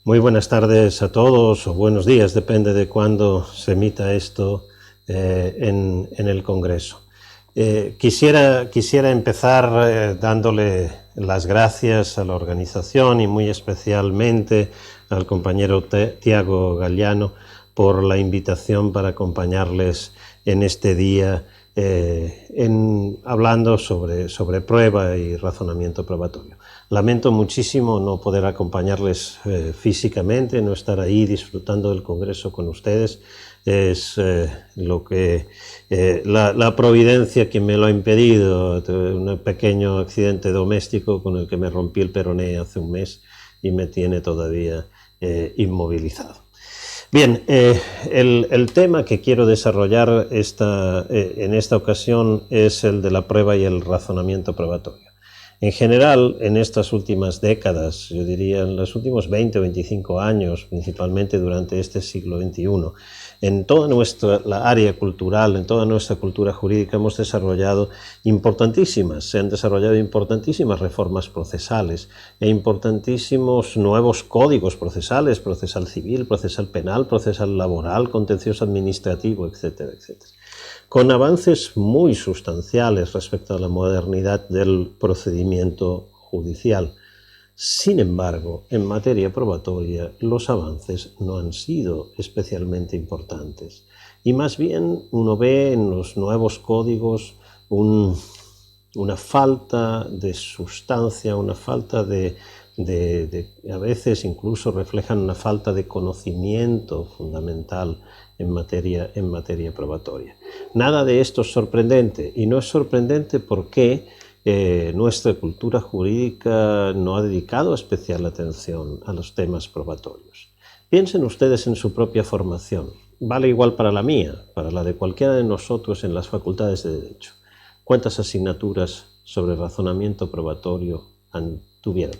Muy buenas tardes a todos, o buenos días, depende de cuándo se emita esto en el Congreso. Quisiera empezar dándole las gracias a la organización y muy especialmente al compañero Tiago Galliano por la invitación para acompañarles en este día hablando sobre prueba y razonamiento probatorio. Lamento muchísimo no poder acompañarles físicamente, no estar ahí disfrutando del Congreso con ustedes. Es la providencia que me lo ha impedido. Un pequeño accidente doméstico con el que me rompí el peroné hace un mes y me tiene todavía inmovilizado. Bien, el tema que quiero desarrollar en esta ocasión es el de la prueba y el razonamiento probatorio. En general, en estas últimas décadas, yo diría en los últimos 20 o 25 años, principalmente durante este siglo XXI, en toda la área cultural, en toda nuestra cultura jurídica se han desarrollado importantísimas reformas procesales e importantísimos nuevos códigos procesales, procesal civil, procesal penal, procesal laboral, contencioso administrativo, etcétera, etcétera, con avances muy sustanciales respecto a la modernidad del procedimiento judicial. Sin embargo, en materia probatoria, los avances no han sido especialmente importantes. Y más bien uno ve en los nuevos códigos una falta de sustancia, una falta a veces incluso reflejan una falta de conocimiento fundamental en materia probatoria. Nada de esto es sorprendente, y no es sorprendente porque nuestra cultura jurídica no ha dedicado especial atención a los temas probatorios. Piensen ustedes en su propia formación. Vale igual para la mía, para la de cualquiera de nosotros en las facultades de Derecho. ¿Cuántas asignaturas sobre razonamiento probatorio tuvieron?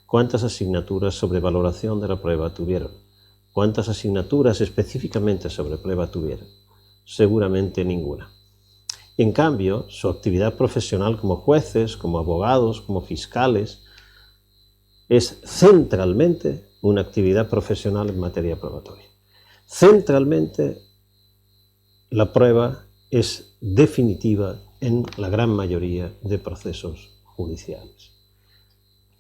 ¿Cuántas asignaturas sobre valoración de la prueba tuvieron? ¿Cuántas asignaturas específicamente sobre prueba tuvieron? Seguramente ninguna. En cambio, su actividad profesional como jueces, como abogados, como fiscales, es centralmente una actividad profesional en materia probatoria. Centralmente, la prueba es definitiva en la gran mayoría de procesos judiciales.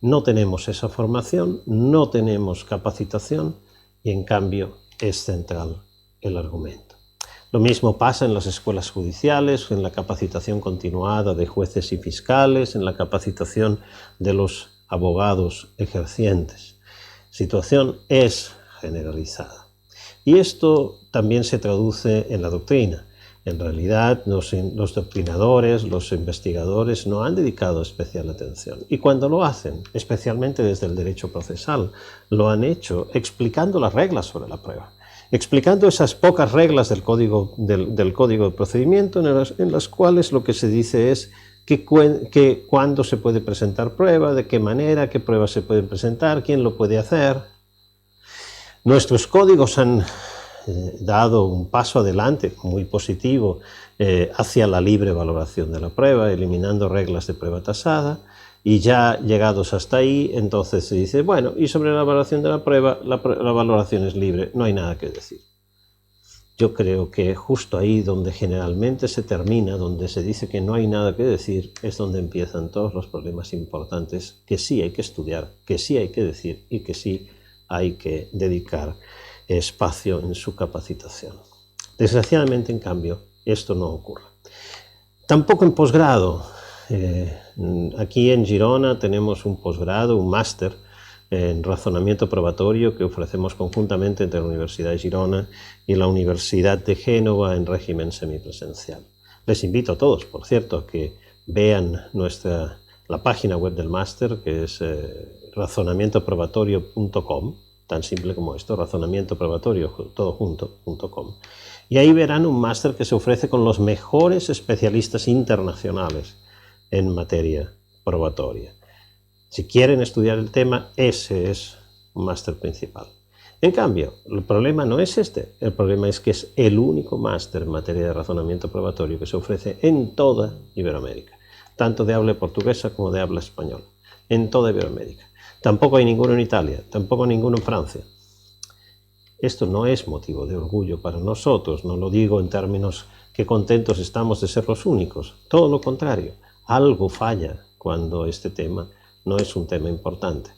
No tenemos esa formación, no tenemos capacitación y en cambio es central el argumento. Lo mismo pasa en las escuelas judiciales, en la capacitación continuada de jueces y fiscales, en la capacitación de los abogados ejercientes. Situación es generalizada. Y esto también se traduce en la doctrina. En realidad, los doctrinadores, los investigadores no han dedicado especial atención. Y cuando lo hacen, especialmente desde el derecho procesal, lo han hecho explicando las reglas sobre la prueba, explicando esas pocas reglas del código de procedimiento en las cuales lo que se dice es cuándo se puede presentar prueba, de qué manera, qué pruebas se pueden presentar, quién lo puede hacer. Nuestros códigos han dado un paso adelante muy positivo hacia la libre valoración de la prueba, eliminando reglas de prueba tasada, y ya llegados hasta ahí, entonces se dice, bueno, y sobre la valoración de la prueba, la valoración es libre, no hay nada que decir. Yo creo que justo ahí donde generalmente se termina, donde se dice que no hay nada que decir, es donde empiezan todos los problemas importantes que sí hay que estudiar, que sí hay que decir y que sí hay que dedicar espacio en su capacitación. Desgraciadamente, en cambio, esto no ocurre. Tampoco en posgrado. Aquí en Girona tenemos un posgrado, un máster en razonamiento probatorio que ofrecemos conjuntamente entre la Universidad de Girona y la Universidad de Génova en régimen semipresencial. Les invito a todos, por cierto, a que vean la página web del máster, que es razonamientoprobatorio.com, tan simple como esto, razonamientoprobatorio.com. Y ahí verán un máster que se ofrece con los mejores especialistas internacionales en materia probatoria. Si quieren estudiar el tema, ese es un máster principal. En cambio, el problema no es este, el problema es que es el único máster en materia de razonamiento probatorio que se ofrece en toda Iberoamérica, tanto de habla portuguesa como de habla española, en toda Iberoamérica. Tampoco hay ninguno en Italia, tampoco ninguno en Francia. Esto no es motivo de orgullo para nosotros, no lo digo en términos que contentos estamos de ser los únicos, todo lo contrario, algo falla cuando este tema no es un tema importante.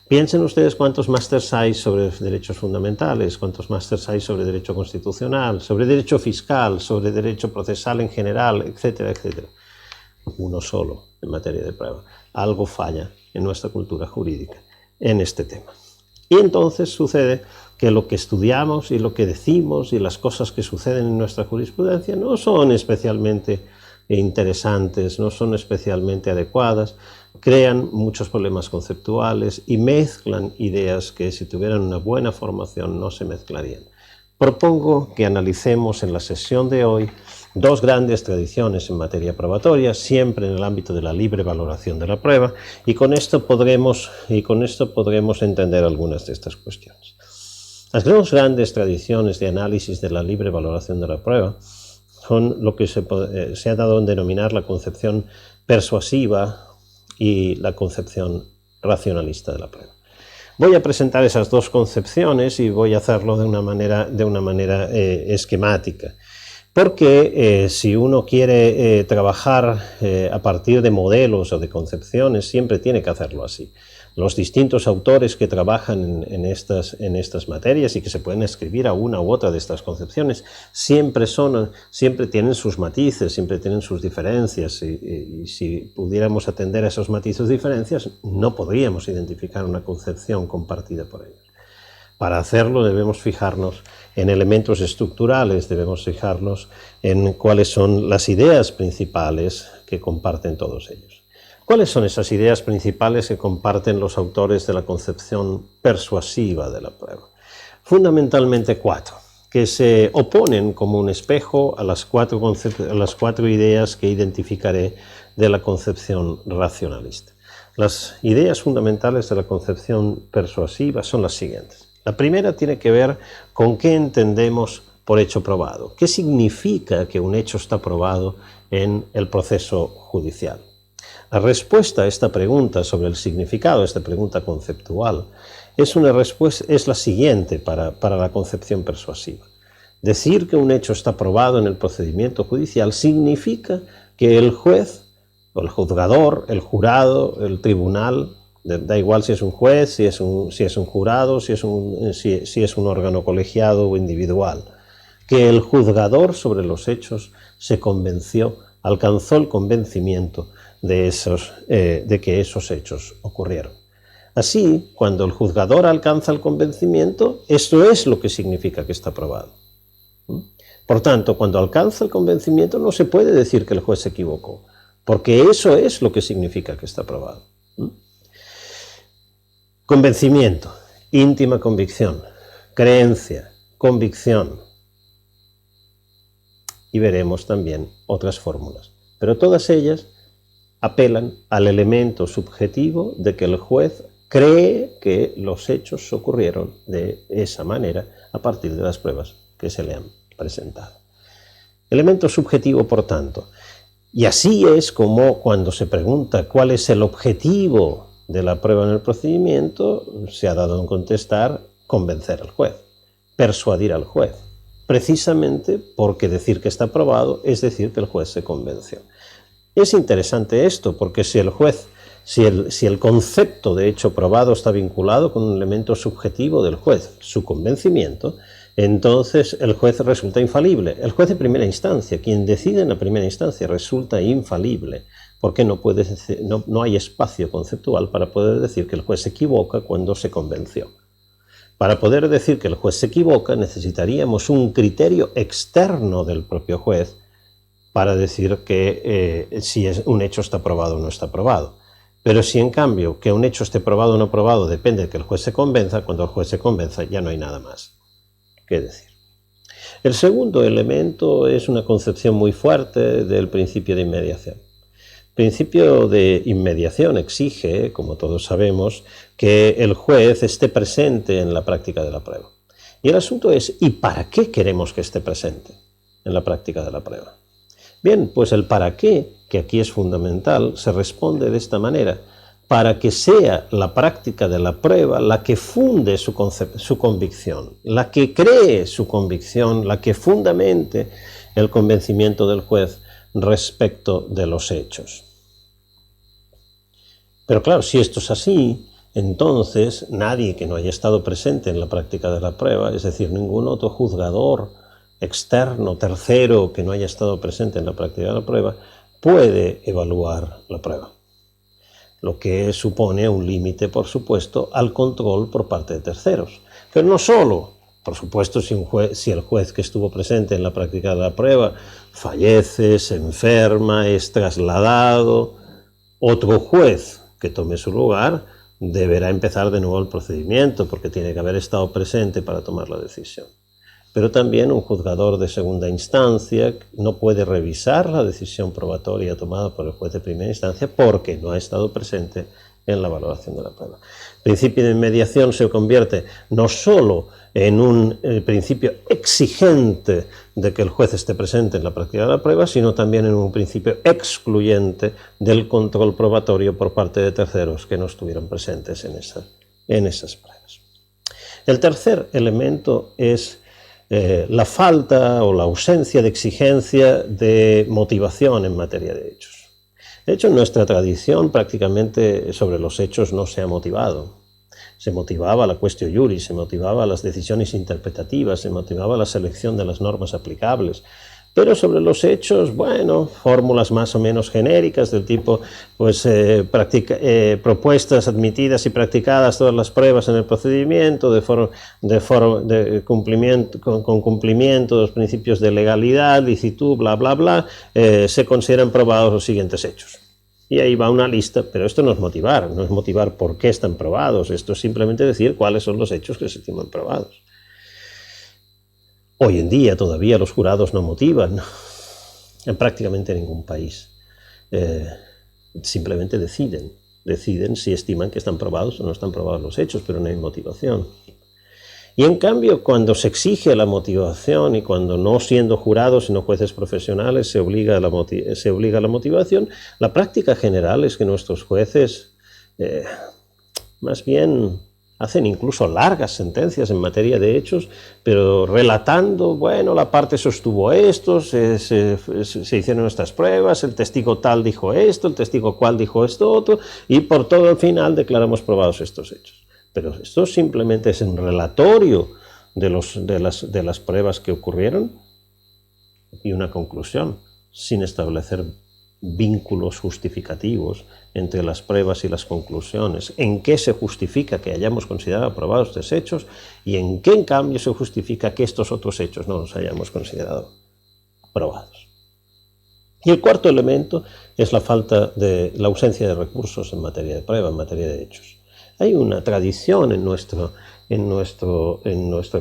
Piensen ustedes cuántos másters hay sobre derechos fundamentales, cuántos másters hay sobre derecho constitucional, sobre derecho fiscal, sobre derecho procesal en general, etcétera, etcétera. Uno solo en materia de prueba. Algo falla en nuestra cultura jurídica en este tema. Y entonces sucede que lo que estudiamos y lo que decimos y las cosas que suceden en nuestra jurisprudencia no son especialmente interesantes, no son especialmente adecuadas, crean muchos problemas conceptuales y mezclan ideas que si tuvieran una buena formación no se mezclarían. Propongo que analicemos en la sesión de hoy dos grandes tradiciones en materia probatoria, siempre en el ámbito de la libre valoración de la prueba, y con esto podremos entender algunas de estas cuestiones. Las dos grandes tradiciones de análisis de la libre valoración de la prueba son lo que se ha dado en denominar la concepción persuasiva y la concepción racionalista de la prueba. Voy a presentar esas dos concepciones y voy a hacerlo de una manera esquemática, porque si uno quiere trabajar a partir de modelos o de concepciones, siempre tiene que hacerlo así. Los distintos autores que trabajan en estas materias y que se pueden escribir a una u otra de estas concepciones siempre tienen sus matices, siempre tienen sus diferencias y si pudiéramos atender a esos matices y diferencias no podríamos identificar una concepción compartida por ellos. Para hacerlo debemos fijarnos en elementos estructurales, debemos fijarnos en cuáles son las ideas principales que comparten todos ellos. ¿Cuáles son esas ideas principales que comparten los autores de la concepción persuasiva de la prueba? Fundamentalmente cuatro, que se oponen como un espejo a las cuatro ideas que identificaré de la concepción racionalista. Las ideas fundamentales de la concepción persuasiva son las siguientes. La primera tiene que ver con qué entendemos por hecho probado. ¿Qué significa que un hecho está probado en el proceso judicial? La respuesta a esta pregunta sobre el significado, esta pregunta conceptual, es la siguiente para la concepción persuasiva. Decir que un hecho está probado en el procedimiento judicial significa que el juez, o el juzgador, el jurado, el tribunal, da igual si es un juez, si es un jurado, si es un órgano colegiado o individual, que el juzgador sobre los hechos se convenció, alcanzó el convencimiento de que esos hechos ocurrieron. Así, cuando el juzgador alcanza el convencimiento, esto es lo que significa que está probado. Por tanto, cuando alcanza el convencimiento no se puede decir que el juez se equivocó, porque eso es lo que significa que está probado. Convencimiento, íntima convicción, creencia, convicción. Y veremos también otras fórmulas, pero todas ellas apelan al elemento subjetivo de que el juez cree que los hechos ocurrieron de esa manera a partir de las pruebas que se le han presentado. Elemento subjetivo, por tanto. Y así es como cuando se pregunta cuál es el objetivo de la prueba en el procedimiento, se ha dado en contestar convencer al juez, persuadir al juez, precisamente porque decir que está probado es decir que el juez se convenció. Es interesante esto, porque si el concepto de hecho probado está vinculado con un elemento subjetivo del juez, su convencimiento, entonces el juez resulta infalible. El juez de primera instancia, quien decide en la primera instancia, resulta infalible, porque no hay espacio conceptual para poder decir que el juez se equivoca cuando se convenció. Para poder decir que el juez se equivoca necesitaríamos un criterio externo del propio juez para decir que si un hecho está probado o no está probado. Pero si en cambio que un hecho esté probado o no probado depende de que el juez se convenza, cuando el juez se convenza ya no hay nada más que decir. El segundo elemento es una concepción muy fuerte del principio de inmediación. El principio de inmediación exige, como todos sabemos, que el juez esté presente en la práctica de la prueba. Y el asunto es, ¿y para qué queremos que esté presente en la práctica de la prueba? Bien, pues el para qué, que aquí es fundamental, se responde de esta manera. para que sea la práctica de la prueba la que funde su convicción, la que cree su convicción, la que fundamente el convencimiento del juez respecto de los hechos. Pero claro, si esto es así, entonces nadie que no haya estado presente en la práctica de la prueba, es decir, ningún otro juzgador externo, tercero, que no haya estado presente en la práctica de la prueba, puede evaluar la prueba. Lo que supone un límite, por supuesto, al control por parte de terceros. Pero no solo, por supuesto, si el juez que estuvo presente en la práctica de la prueba fallece, se enferma, es trasladado, otro juez que tome su lugar deberá empezar de nuevo el procedimiento porque tiene que haber estado presente para tomar la decisión. Pero también un juzgador de segunda instancia no puede revisar la decisión probatoria tomada por el juez de primera instancia porque no ha estado presente en la valoración de la prueba. El principio de inmediación se convierte no solo en un principio exigente de que el juez esté presente en la práctica de la prueba, sino también en un principio excluyente del control probatorio por parte de terceros que no estuvieron presentes en esas pruebas. El tercer elemento es la falta o la ausencia de exigencia de motivación en materia de hechos. De hecho, en nuestra tradición prácticamente sobre los hechos no se ha motivado. Se motivaba la quaestio iuris, se motivaba las decisiones interpretativas, se motivaba la selección de las normas aplicables. Pero sobre los hechos, bueno, fórmulas más o menos genéricas del tipo, pues, propuestas admitidas y practicadas todas las pruebas en el procedimiento con cumplimiento de los principios de legalidad, licitud, bla, bla, bla, se consideran probados los siguientes hechos. Y ahí va una lista, pero esto no es motivar por qué están probados, esto es simplemente decir cuáles son los hechos que se estiman probados. Hoy en día todavía los jurados no motivan en prácticamente ningún país. Simplemente deciden si estiman que están probados o no están probados los hechos, pero no hay motivación. Y en cambio, cuando se exige la motivación y cuando no siendo jurados sino jueces profesionales se obliga a la motivación, la práctica general es que nuestros jueces más bien hacen incluso largas sentencias en materia de hechos, pero relatando, bueno, la parte sostuvo esto, se hicieron estas pruebas, el testigo tal dijo esto, el testigo cual dijo esto otro, y por todo el final declaramos probados estos hechos. Pero esto simplemente es un relatorio de las pruebas que ocurrieron y una conclusión, sin establecer vínculos justificativos entre las pruebas y las conclusiones, en qué se justifica que hayamos considerado aprobados estos hechos y en qué en cambio se justifica que estos otros hechos no los hayamos considerado aprobados. Y el cuarto elemento es la ausencia de recursos en materia de prueba, en materia de hechos. Hay una tradición en nuestra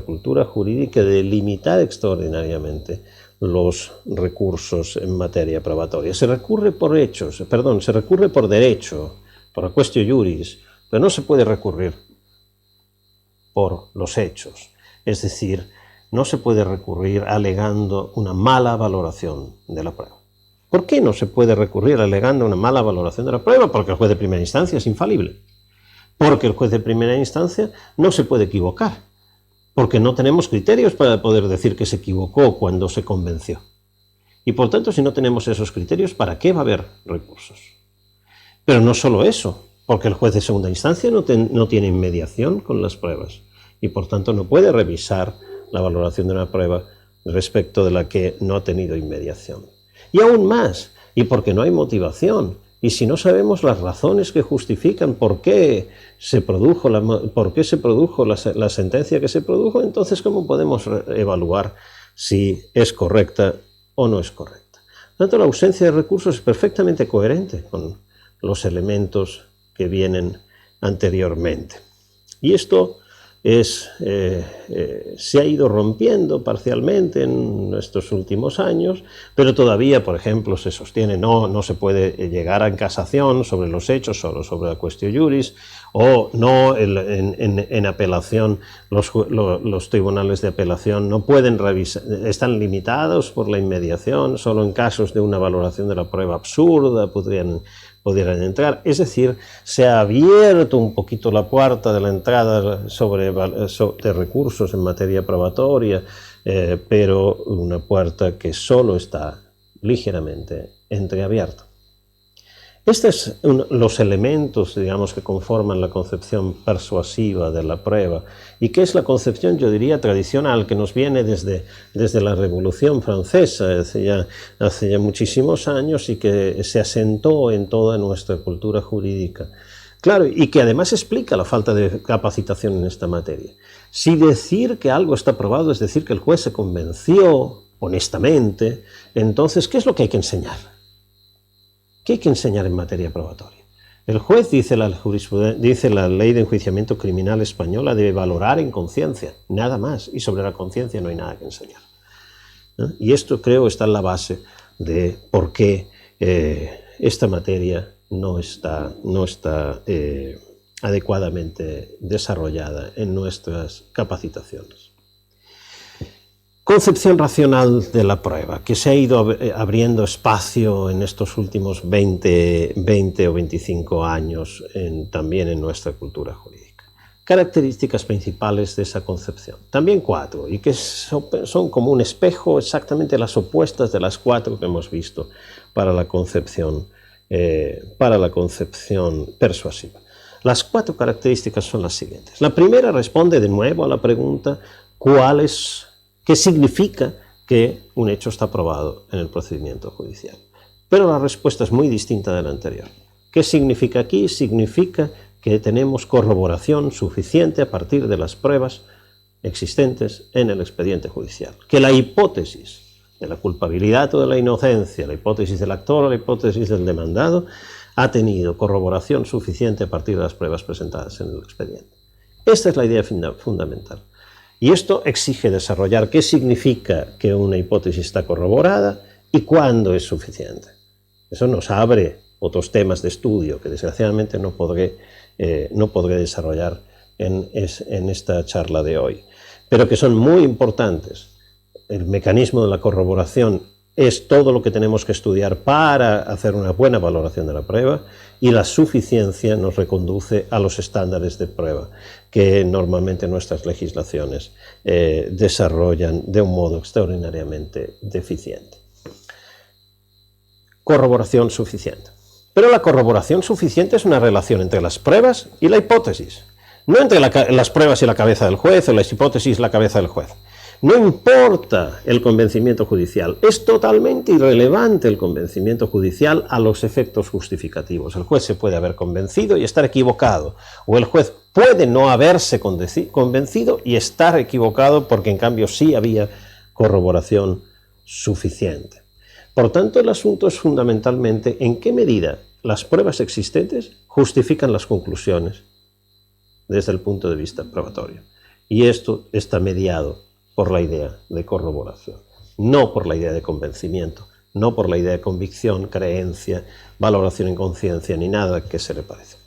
cultura jurídica de limitar extraordinariamente los recursos en materia probatoria. Se recurre por derecho, por la quaestio iuris, pero no se puede recurrir por los hechos. Es decir, no se puede recurrir alegando una mala valoración de la prueba. ¿Por qué no se puede recurrir alegando una mala valoración de la prueba? Porque el juez de primera instancia es infalible. Porque el juez de primera instancia no se puede equivocar. Porque no tenemos criterios para poder decir que se equivocó cuando se convenció. Y por tanto, si no tenemos esos criterios, ¿para qué va a haber recursos? Pero no solo eso, porque el juez de segunda instancia no tiene inmediación con las pruebas y por tanto no puede revisar la valoración de una prueba respecto de la que no ha tenido inmediación. Y aún más, y porque no hay motivación. Y si no sabemos las razones que justifican por qué se produjo la sentencia que se produjo, entonces ¿cómo podemos evaluar si es correcta o no es correcta? Por tanto, la ausencia de recursos es perfectamente coherente con los elementos que vienen anteriormente. Y esto se ha ido rompiendo parcialmente en estos últimos años, pero todavía, por ejemplo, se sostiene no se puede llegar a casación sobre los hechos, solo sobre la quaestio iuris, o no en apelación, los tribunales de apelación no pueden revisar, están limitados por la inmediación, solo en casos de una valoración de la prueba absurda podrían pudieran entrar. Es decir, se ha abierto un poquito la puerta de la entrada de recursos en materia probatoria, pero una puerta que solo está ligeramente entreabierta. Estos son los elementos, digamos, que conforman la concepción persuasiva de la prueba, y que es la concepción, yo diría, tradicional, que nos viene desde la Revolución Francesa, hace ya muchísimos años, y que se asentó en toda nuestra cultura jurídica. Claro, y que además explica la falta de capacitación en esta materia. Si decir que algo está probado es decir que el juez se convenció honestamente, entonces, ¿qué es lo que hay que enseñar? ¿Qué hay que enseñar en materia probatoria? El juez, dice la ley de enjuiciamiento criminal española, debe valorar en conciencia, nada más, y sobre la conciencia no hay nada que enseñar. ¿No? Y esto, creo, está en la base de por qué esta materia no está adecuadamente desarrollada en nuestras capacitaciones. Concepción racional de la prueba, que se ha ido abriendo espacio en estos últimos 20 o 25 años también en nuestra cultura jurídica. Características principales de esa concepción, también 4, y que son como un espejo exactamente las opuestas de las 4 que hemos visto para la concepción persuasiva. Las 4 características son las siguientes. La primera responde de nuevo a la pregunta ¿qué significa que un hecho está probado en el procedimiento judicial? Pero la respuesta es muy distinta de la anterior. ¿Qué significa aquí? Significa que tenemos corroboración suficiente a partir de las pruebas existentes en el expediente judicial. Que la hipótesis de la culpabilidad o de la inocencia, la hipótesis del actor o la hipótesis del demandado, ha tenido corroboración suficiente a partir de las pruebas presentadas en el expediente. Esta es la idea fundamental. Y esto exige desarrollar qué significa que una hipótesis está corroborada y cuándo es suficiente. Eso nos abre otros temas de estudio que desgraciadamente no podré desarrollar en esta charla de hoy, pero que son muy importantes. El mecanismo de la corroboración es todo lo que tenemos que estudiar para hacer una buena valoración de la prueba, y la suficiencia nos reconduce a los estándares de prueba que normalmente nuestras legislaciones desarrollan de un modo extraordinariamente deficiente. Corroboración suficiente. Pero la corroboración suficiente es una relación entre las pruebas y la hipótesis, no entre las pruebas y la cabeza del juez o las hipótesis y la cabeza del juez. No importa el convencimiento judicial, es totalmente irrelevante el convencimiento judicial a los efectos justificativos. El juez se puede haber convencido y estar equivocado, o el juez puede no haberse convencido y estar equivocado porque en cambio sí había corroboración suficiente. Por tanto, el asunto es fundamentalmente en qué medida las pruebas existentes justifican las conclusiones desde el punto de vista probatorio. Y esto está mediado por la idea de corroboración, no por la idea de convencimiento, no por la idea de convicción, creencia, valoración en conciencia, ni nada que se le parezca.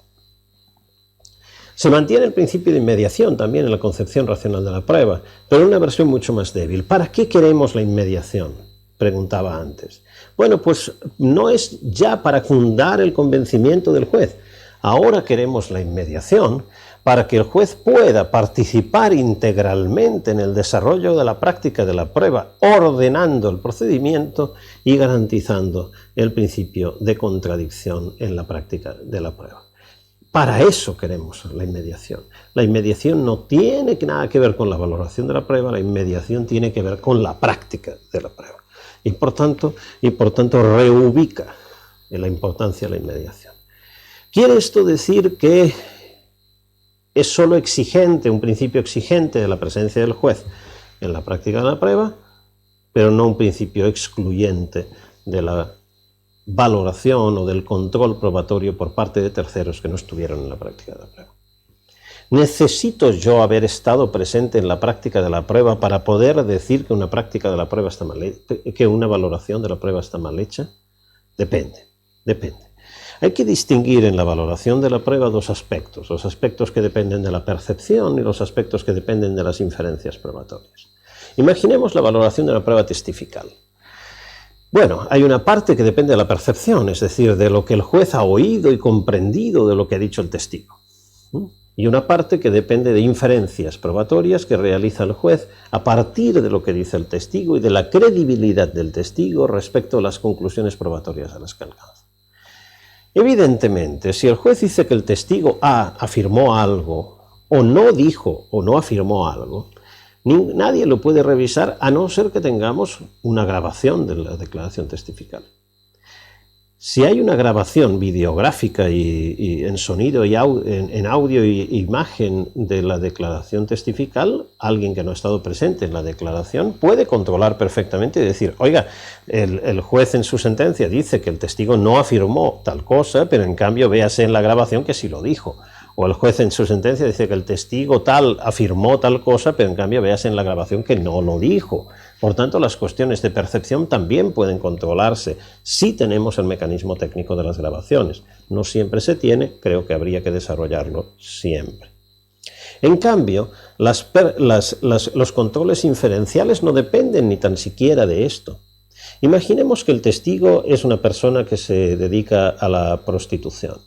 Se mantiene el principio de inmediación también en la concepción racional de la prueba, pero en una versión mucho más débil. ¿Para qué queremos la inmediación?, preguntaba antes. Bueno, pues no es ya para fundar el convencimiento del juez. Ahora queremos la inmediación para que el juez pueda participar integralmente en el desarrollo de la práctica de la prueba, ordenando el procedimiento y garantizando el principio de contradicción en la práctica de la prueba. Para eso queremos la inmediación. La inmediación no tiene nada que ver con la valoración de la prueba, la inmediación tiene que ver con la práctica de la prueba. Y por tanto reubica en la importancia de la inmediación. ¿Quiere esto decir que es solo exigente, un principio exigente de la presencia del juez en la práctica de la prueba, pero no un principio excluyente de la valoración o del control probatorio por parte de terceros que no estuvieron en la práctica de la prueba? ¿Necesito yo haber estado presente en la práctica de la prueba para poder decir que una práctica de la prueba está mal hecha, que una valoración de la prueba está mal hecha? Depende. Hay que distinguir en la valoración de la prueba dos aspectos, los aspectos que dependen de la percepción y los aspectos que dependen de las inferencias probatorias. Imaginemos la valoración de la prueba testifical. Bueno, hay una parte que depende de la percepción, es decir, de lo que el juez ha oído y comprendido de lo que ha dicho el testigo. Y una parte que depende de inferencias probatorias que realiza el juez a partir de lo que dice el testigo y de la credibilidad del testigo respecto a las conclusiones probatorias a las que alcanza. Evidentemente, si el juez dice que el testigo A afirmó algo, o no dijo o no afirmó algo, nadie lo puede revisar a no ser que tengamos una grabación de la declaración testifical. Si hay una grabación videográfica y en sonido y en audio y imagen de la declaración testifical, alguien que no ha estado presente en la declaración puede controlar perfectamente y decir, oiga, el juez en su sentencia dice que el testigo no afirmó tal cosa, pero en cambio véase en la grabación que sí lo dijo. O el juez en su sentencia dice que el testigo tal afirmó tal cosa, pero en cambio véase en la grabación que no lo dijo. Por tanto, las cuestiones de percepción también pueden controlarse si tenemos el mecanismo técnico de las grabaciones. No siempre se tiene, creo que habría que desarrollarlo siempre. En cambio, los controles inferenciales no dependen ni tan siquiera de esto. Imaginemos que el testigo es una persona que se dedica a la prostitución.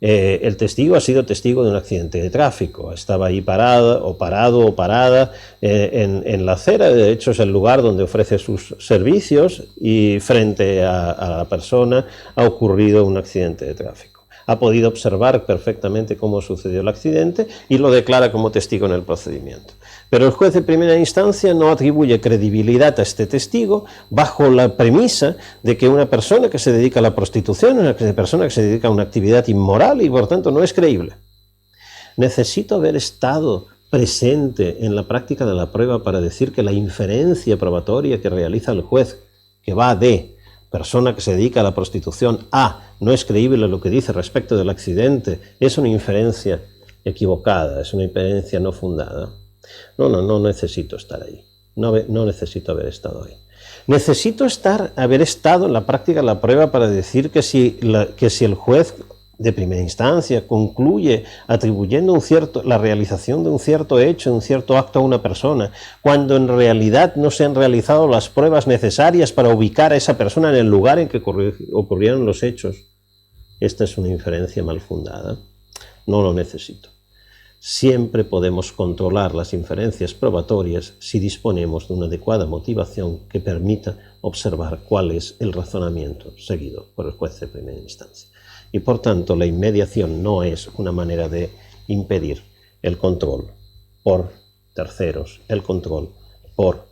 El testigo ha sido testigo de un accidente de tráfico, estaba ahí parado o parada en la acera, de hecho es el lugar donde ofrece sus servicios y frente a la persona ha ocurrido un accidente de tráfico. Ha podido observar perfectamente cómo sucedió el accidente y lo declara como testigo en el procedimiento. Pero el juez de primera instancia no atribuye credibilidad a este testigo bajo la premisa de que una persona que se dedica a la prostitución es una persona que se dedica a una actividad inmoral y por tanto no es creíble. Necesito haber estado presente en la práctica de la prueba para decir que la inferencia probatoria que realiza el juez, que va de persona que se dedica a la prostitución a no es creíble lo que dice respecto del accidente, es una inferencia equivocada, es una inferencia no fundada. No necesito estar ahí, no necesito haber estado ahí. Necesito haber estado en la práctica de la prueba para decir que si el juez de primera instancia concluye atribuyendo la realización de un cierto hecho, un cierto acto a una persona, cuando en realidad no se han realizado las pruebas necesarias para ubicar a esa persona en el lugar en que ocurrieron los hechos, esta es una inferencia mal fundada. No lo necesito. Siempre podemos controlar las inferencias probatorias si disponemos de una adecuada motivación que permita observar cuál es el razonamiento seguido por el juez de primera instancia. Y por tanto, la inmediación no es una manera de impedir el control por terceros, el control por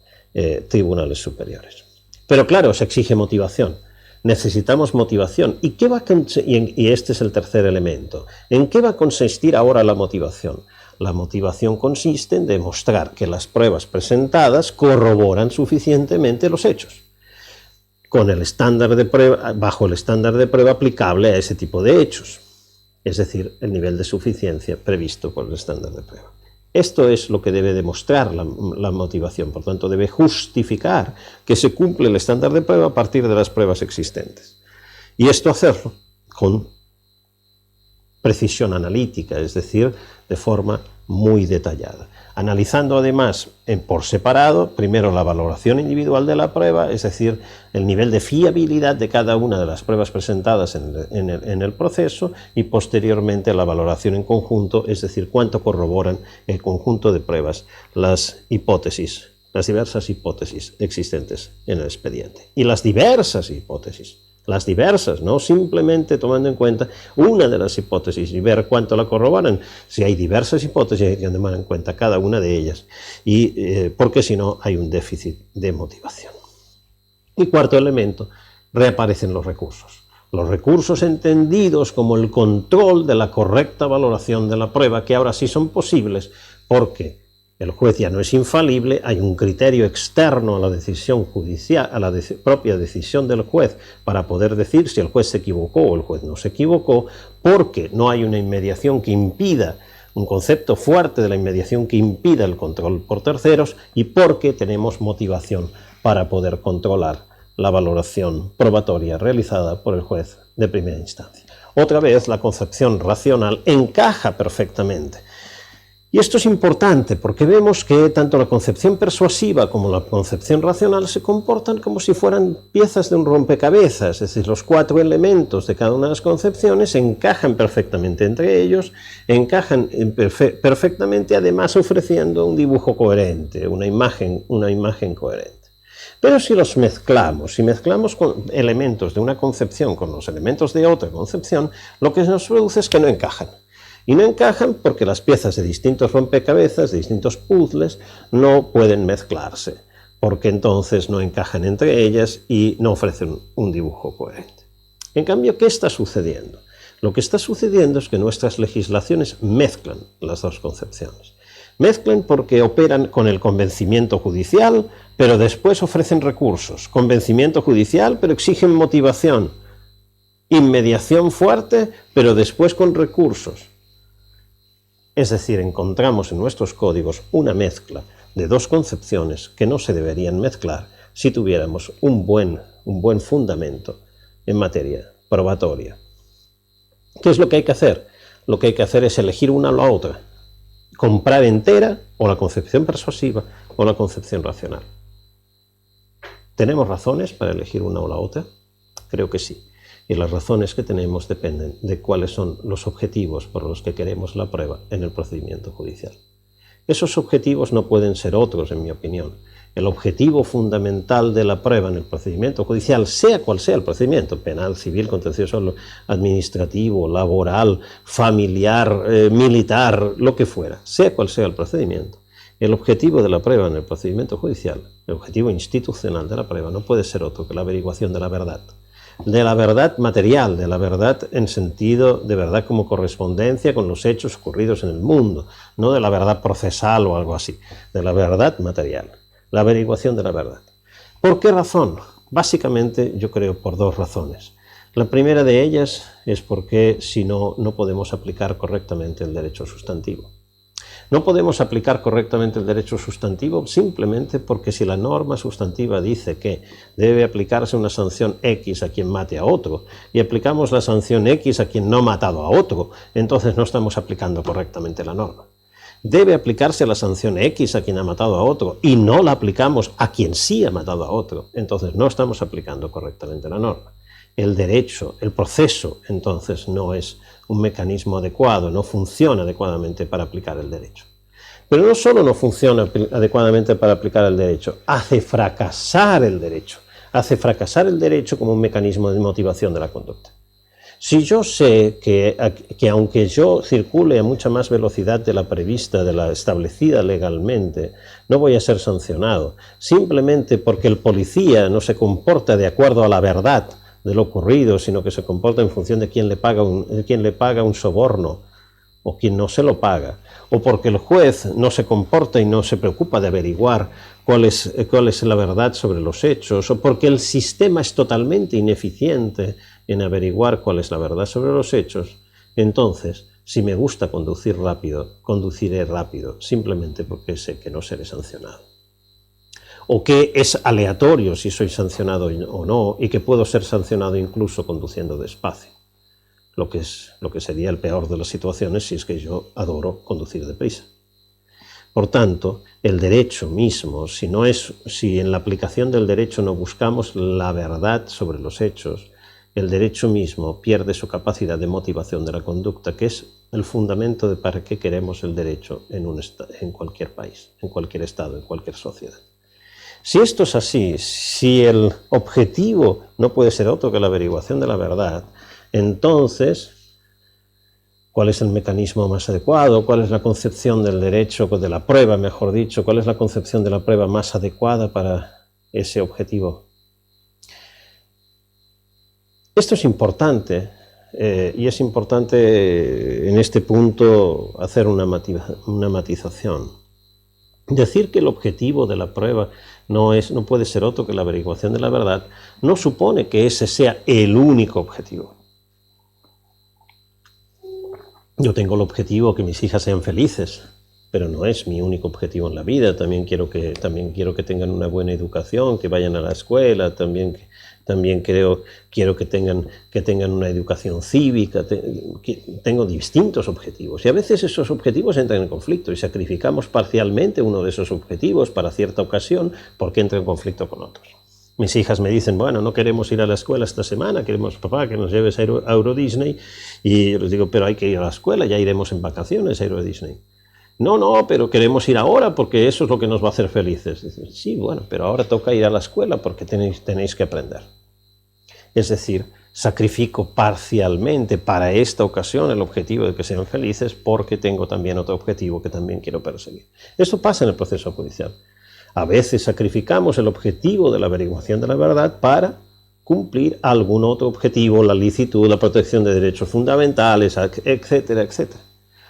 tribunales superiores. Pero claro, se exige motivación. Necesitamos motivación. Y este es el tercer elemento. ¿En qué va a consistir ahora la motivación? La motivación consiste en demostrar que las pruebas presentadas corroboran suficientemente los hechos, con el estándar de prueba, bajo el estándar de prueba aplicable a ese tipo de hechos, es decir, el nivel de suficiencia previsto por el estándar de prueba. Esto es lo que debe demostrar la motivación, por tanto debe justificar que se cumple el estándar de prueba a partir de las pruebas existentes. Y esto hacerlo con precisión analítica, es decir, de forma muy detallada. Analizando además por separado, primero la valoración individual de la prueba, es decir, el nivel de fiabilidad de cada una de las pruebas presentadas en el proceso, y posteriormente la valoración en conjunto, es decir, cuánto corroboran el conjunto de pruebas, las diversas hipótesis existentes en el expediente. Y las diversas hipótesis, no simplemente tomando en cuenta una de las hipótesis y ver cuánto la corroboran. Si hay diversas hipótesis hay que tomar en cuenta cada una de ellas, porque si no hay un déficit de motivación. Y cuarto elemento, reaparecen los recursos. Los recursos entendidos como el control de la correcta valoración de la prueba, que ahora sí son posibles porque el juez ya no es infalible, hay un criterio externo a la decisión judicial, a la propia decisión del juez, para poder decir si el juez se equivocó o el juez no se equivocó, porque no hay una inmediación que impida, un concepto fuerte de la inmediación que impida el control por terceros, y porque tenemos motivación para poder controlar la valoración probatoria realizada por el juez de primera instancia. Otra vez, la concepción racional encaja perfectamente Y esto es importante porque vemos que tanto la concepción persuasiva como la concepción racional se comportan como si fueran piezas de un rompecabezas, es decir, los 4 elementos de cada una de las concepciones encajan perfectamente entre ellos, encajan perfectamente, además ofreciendo un dibujo coherente, una imagen coherente. Pero si los mezclamos, si mezclamos con elementos de una concepción con los elementos de otra concepción, lo que nos produce es que no encajan. Y no encajan porque las piezas de distintos rompecabezas, de distintos puzzles, no pueden mezclarse, porque entonces no encajan entre ellas y no ofrecen un dibujo coherente. En cambio, ¿qué está sucediendo? Lo que está sucediendo es que nuestras legislaciones mezclan las dos concepciones. Mezclan porque operan con el convencimiento judicial, pero después ofrecen recursos. Convencimiento judicial, pero exigen motivación. Inmediación fuerte, pero después con recursos. Es decir, encontramos en nuestros códigos una mezcla de dos concepciones que no se deberían mezclar si tuviéramos un buen fundamento en materia probatoria. ¿Qué es lo que hay que hacer? Lo que hay que hacer es elegir una o la otra, comprar entera o la concepción persuasiva o la concepción racional. ¿Tenemos razones para elegir una o la otra? Creo que sí. Y las razones que tenemos dependen de cuáles son los objetivos por los que queremos la prueba en el procedimiento judicial. Esos objetivos no pueden ser otros, en mi opinión. El objetivo fundamental de la prueba en el procedimiento judicial, sea cual sea el procedimiento, penal, civil, contencioso, administrativo, laboral, familiar, militar, lo que fuera, sea cual sea el procedimiento, el objetivo de la prueba en el procedimiento judicial, el objetivo institucional de la prueba, no puede ser otro que la averiguación de la verdad material, de la verdad en sentido de verdad como correspondencia con los hechos ocurridos en el mundo, no de la verdad procesal o algo así, de la verdad material, la averiguación de la verdad. ¿Por qué razón? Básicamente yo creo por dos razones. La primera de ellas es porque si no, no podemos aplicar correctamente el derecho sustantivo. No podemos aplicar correctamente el derecho sustantivo simplemente porque si la norma sustantiva dice que debe aplicarse una sanción X a quien mate a otro y aplicamos la sanción X a quien no ha matado a otro, entonces no estamos aplicando correctamente la norma. Debe aplicarse la sanción X a quien ha matado a otro y no la aplicamos a quien sí ha matado a otro, entonces no estamos aplicando correctamente la norma. El derecho, el proceso, entonces no es un mecanismo adecuado, no funciona adecuadamente para aplicar el derecho. Pero no solo no funciona adecuadamente para aplicar el derecho, hace fracasar el derecho. Hace fracasar el derecho como un mecanismo de motivación de la conducta. Si yo sé que aunque yo circule a mucha más velocidad de la prevista, de la establecida legalmente, no voy a ser sancionado, simplemente porque el policía no se comporta de acuerdo a la verdad de lo ocurrido, sino que se comporta en función de quién le paga un soborno o quien no se lo paga, o porque el juez no se comporta y no se preocupa de averiguar cuál es la verdad sobre los hechos, o porque el sistema es totalmente ineficiente en averiguar cuál es la verdad sobre los hechos, entonces, si me gusta conducir rápido, conduciré rápido, simplemente porque sé que no seré sancionado. O que es aleatorio si soy sancionado o no, y que puedo ser sancionado incluso conduciendo despacio, lo que sería el peor de las situaciones si es que yo adoro conducir deprisa. Por tanto, el derecho mismo, si en la aplicación del derecho no buscamos la verdad sobre los hechos, el derecho mismo pierde su capacidad de motivación de la conducta, que es el fundamento de para qué queremos el derecho en cualquier país, en cualquier estado, en cualquier sociedad. Si esto es así, si el objetivo no puede ser otro que la averiguación de la verdad, entonces, ¿cuál es el mecanismo más adecuado? ¿Cuál es la concepción del derecho, de la prueba, mejor dicho? ¿Cuál es la concepción de la prueba más adecuada para ese objetivo? Esto es importante, y es importante en este punto hacer una matización. Decir que el objetivo de la prueba no puede ser otro que la averiguación de la verdad, no supone que ese sea el único objetivo. Yo tengo el objetivo que mis hijas sean felices, pero no es mi único objetivo en la vida. También quiero que tengan una buena educación, que vayan a la escuela, también también quiero que tengan una educación cívica, tengo distintos objetivos. Y a veces esos objetivos entran en conflicto y sacrificamos parcialmente uno de esos objetivos para cierta ocasión porque entra en conflicto con otros. Mis hijas me dicen, bueno, no queremos ir a la escuela esta semana, queremos, papá, que nos lleves a Euro Disney. Y yo les digo, pero hay que ir a la escuela, ya iremos en vacaciones a Euro Disney. No, pero queremos ir ahora porque eso es lo que nos va a hacer felices. Dicen, sí, bueno, pero ahora toca ir a la escuela porque tenéis que aprender. Es decir, sacrifico parcialmente para esta ocasión el objetivo de que sean felices porque tengo también otro objetivo que también quiero perseguir. Esto pasa en el proceso judicial. A veces sacrificamos el objetivo de la averiguación de la verdad para cumplir algún otro objetivo, la licitud, la protección de derechos fundamentales, etcétera, etcétera.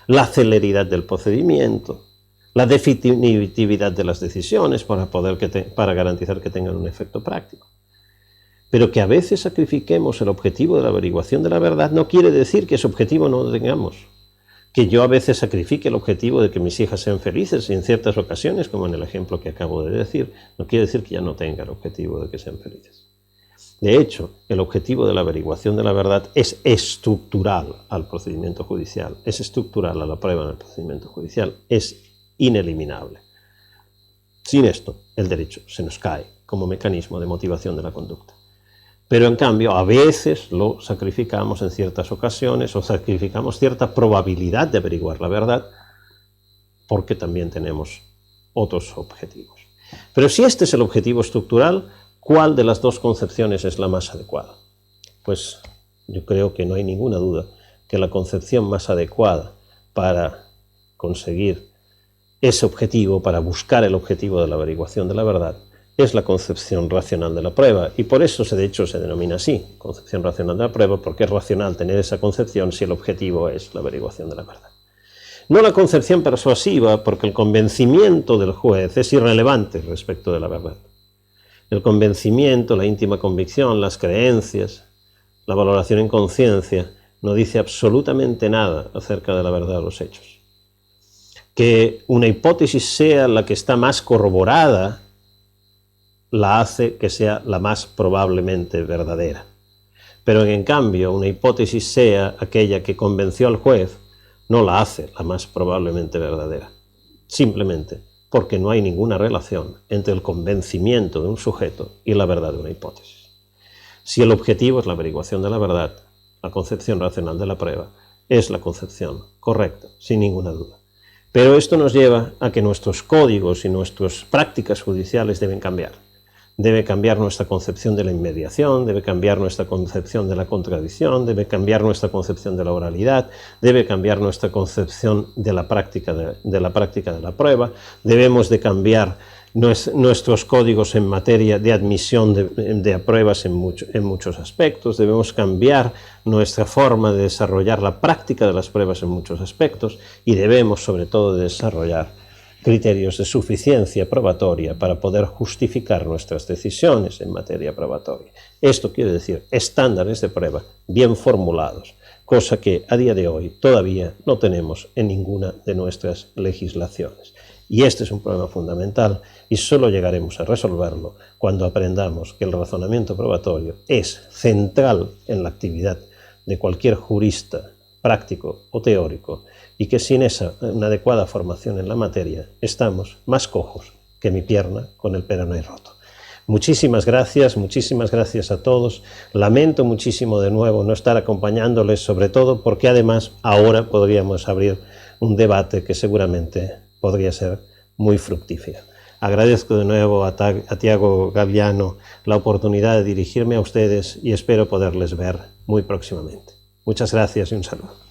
La celeridad del procedimiento, la definitividad de las decisiones para garantizar que tengan un efecto práctico. Pero que a veces sacrifiquemos el objetivo de la averiguación de la verdad no quiere decir que ese objetivo no lo tengamos. Que yo a veces sacrifique el objetivo de que mis hijas sean felices en ciertas ocasiones, como en el ejemplo que acabo de decir, no quiere decir que ya no tenga el objetivo de que sean felices. De hecho, el objetivo de la averiguación de la verdad es estructural al procedimiento judicial, es estructural a la prueba en el procedimiento judicial, es ineliminable. Sin esto, el derecho se nos cae como mecanismo de motivación de la conducta. Pero en cambio, a veces lo sacrificamos en ciertas ocasiones o sacrificamos cierta probabilidad de averiguar la verdad porque también tenemos otros objetivos. Pero si este es el objetivo estructural, ¿cuál de las dos concepciones es la más adecuada? Pues yo creo que no hay ninguna duda que la concepción más adecuada para conseguir ese objetivo, para buscar el objetivo de la averiguación de la verdad, es la concepción racional de la prueba, y por eso de hecho se denomina así, concepción racional de la prueba, porque es racional tener esa concepción si el objetivo es la averiguación de la verdad. No la concepción persuasiva, porque el convencimiento del juez es irrelevante respecto de la verdad. El convencimiento, la íntima convicción, las creencias, la valoración en conciencia, no dice absolutamente nada acerca de la verdad de los hechos. Que una hipótesis sea la que está más corroborada, la hace que sea la más probablemente verdadera. Pero en cambio, una hipótesis sea aquella que convenció al juez, no la hace la más probablemente verdadera. Simplemente porque no hay ninguna relación entre el convencimiento de un sujeto y la verdad de una hipótesis. Si el objetivo es la averiguación de la verdad, la concepción racional de la prueba es la concepción correcta, sin ninguna duda. Pero esto nos lleva a que nuestros códigos y nuestras prácticas judiciales deben cambiar. Debe cambiar nuestra concepción de la inmediación, debe cambiar nuestra concepción de la contradicción, debe cambiar nuestra concepción de la oralidad, debe cambiar nuestra concepción de la práctica de la prueba, debemos de cambiar nuestros códigos en materia de admisión de pruebas en muchos aspectos, debemos cambiar nuestra forma de desarrollar la práctica de las pruebas en muchos aspectos y debemos sobre todo desarrollar criterios de suficiencia probatoria para poder justificar nuestras decisiones en materia probatoria. Esto quiere decir estándares de prueba bien formulados, cosa que a día de hoy todavía no tenemos en ninguna de nuestras legislaciones. Y este es un problema fundamental y solo llegaremos a resolverlo cuando aprendamos que el razonamiento probatorio es central en la actividad de cualquier jurista práctico o teórico, y que sin una adecuada formación en la materia estamos más cojos que mi pierna con el peroné roto. Muchísimas gracias a todos. Lamento muchísimo de nuevo no estar acompañándoles, sobre todo porque además ahora podríamos abrir un debate que seguramente podría ser muy fructífero. Agradezco de nuevo a Tiago Gaviano la oportunidad de dirigirme a ustedes y espero poderles ver muy próximamente. Muchas gracias y un saludo.